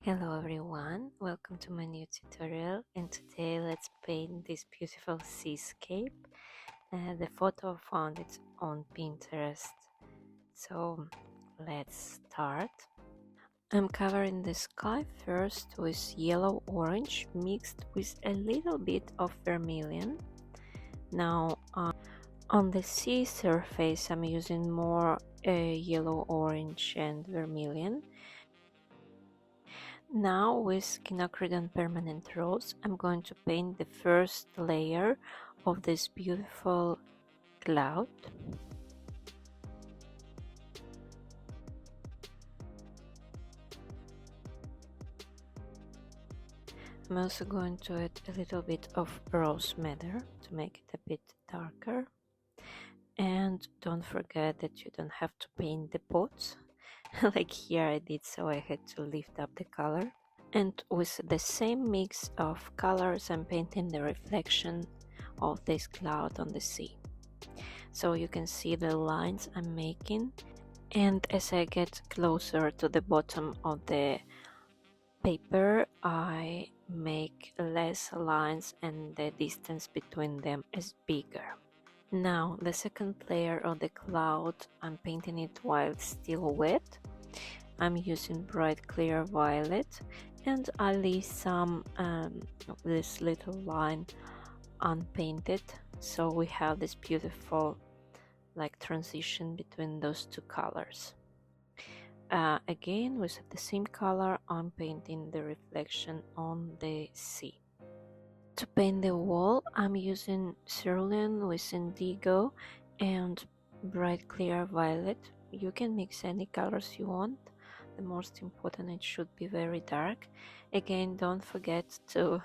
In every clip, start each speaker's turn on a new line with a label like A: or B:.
A: Hello everyone, welcome to my new tutorial, and today let's paint this beautiful seascape. The photo I found it on Pinterest, so let's start. I'm covering the sky first with yellow orange mixed with a little bit of vermilion. Now on the sea surface I'm using more yellow, orange and vermilion. Now with quinacridone permanent rose, I'm going to paint the first layer of this beautiful cloud. I'm also going to add a little bit of rose madder to make it a bit darker. And don't forget that you don't have to paint the pots like here I did, so I had to lift up the color. And with the same mix of colors I'm painting the reflection of this cloud on the sea. So you can see the lines I'm making, and as I get closer to the bottom of the paper I make less lines and the distance between them is bigger. Now the second layer of the cloud I'm painting it while still wet. I'm using bright clear violet, and I leave some this little line unpainted, so we have this beautiful like transition between those two colors. Again with the same color I'm painting the reflection on the sea. To paint the wall I'm using cerulean with indigo and bright clear violet. You can mix any colors you want. The most important, it should be very dark. Again, don't forget to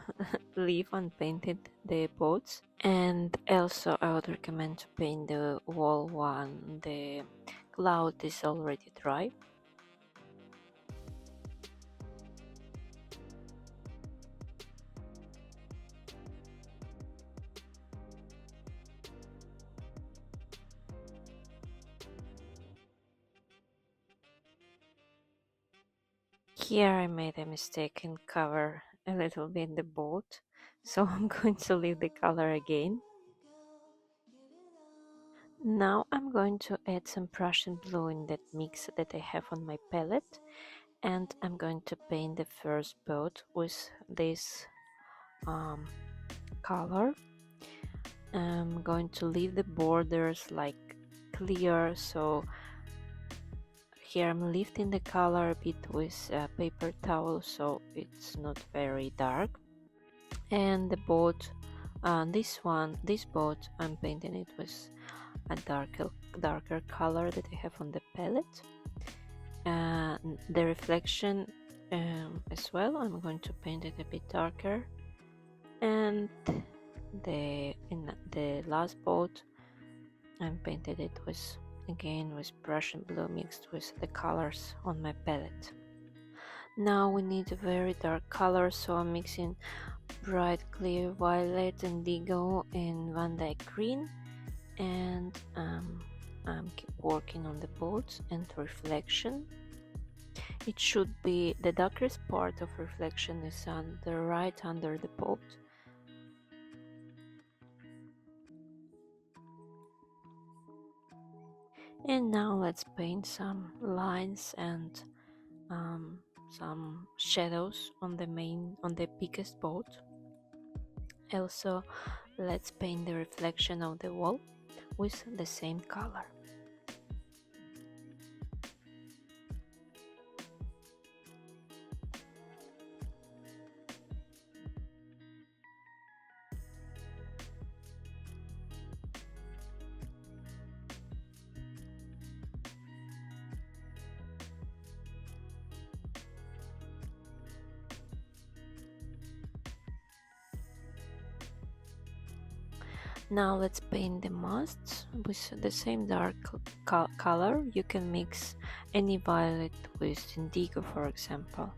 A: leave unpainted the boats. And also I would recommend to paint the wall when the cloud is already dry. Here I made a mistake and cover a little bit the boat, so I'm going to leave the color again. Now I'm going to add some Prussian blue in that mix that I have on my palette, and I'm going to paint the first boat with this color. I'm going to leave the borders like clear, so here I'm lifting the color a bit with a paper towel so it's not very dark. And the boat, this boat I'm painting it with a darker color that I have on the palette. The reflection as well, I'm going to paint it a bit darker. And in the last boat I'm painted it with Prussian blue mixed with the colors on my palette. Now we need a very dark color, so I'm mixing bright clear violet, indigo and Van Dyke green, and I'm keep working on the boats and reflection. It should be the darkest part of reflection is right under the boat. And now let's paint some lines and some shadows on the biggest boat. Also, let's paint the reflection of the wall with the same color. Now let's paint the masts with the same dark color. You can mix any violet with indigo, for example,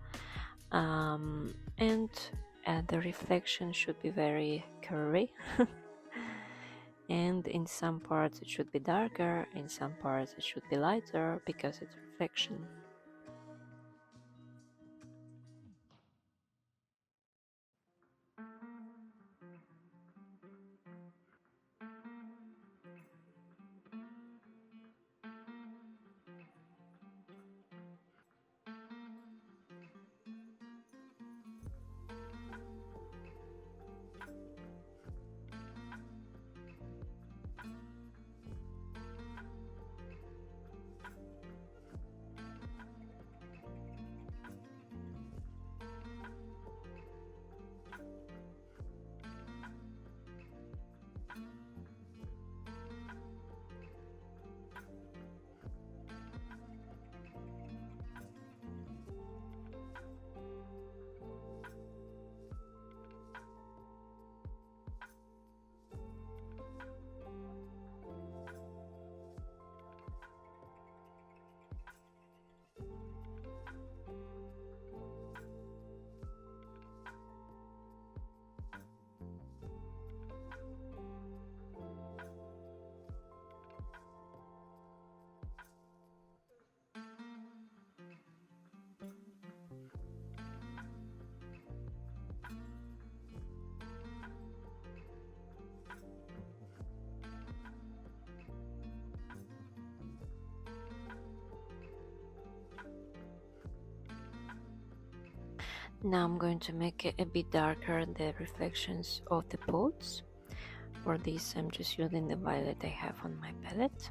A: and the reflection should be very curvy. And in some parts it should be darker, in some parts it should be lighter because it's reflection. Now I'm going to make it a bit darker, the reflections of the pots. For this I'm just using the violet I have on my palette.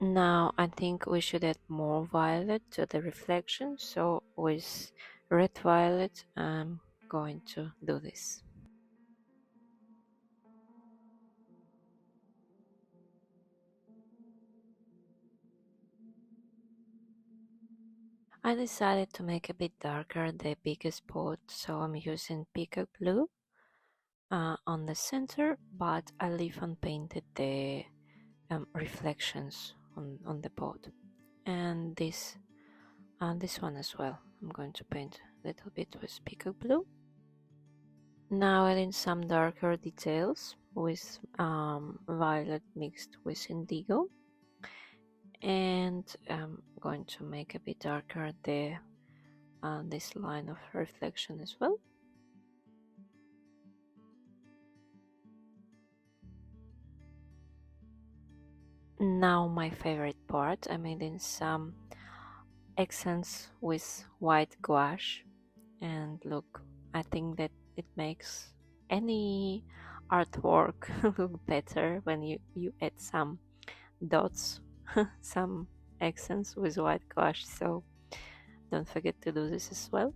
A: Now I think we should add more violet to the reflection, so with red violet I'm going to do this. I decided to make a bit darker the biggest pot, so I'm using Peacock Blue on the center, but I leave unpainted the reflections on the pot. And this one as well. I'm going to paint a little bit with Peacock Blue. Now adding some darker details with violet mixed with indigo. And I'm going to make a bit darker this line of reflection as well. Now my favorite part, I'm adding some accents with white gouache, and look, I think that it makes any artwork look better when you add some dots, some accents with white gouache, so don't forget to do this as well.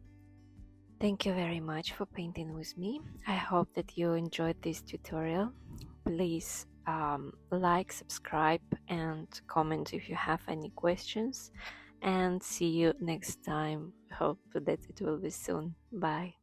A: Thank you very much for painting with me. I hope that you enjoyed this tutorial. Please like, subscribe and comment if you have any questions, and see you next time. Hope that it will be soon. Bye.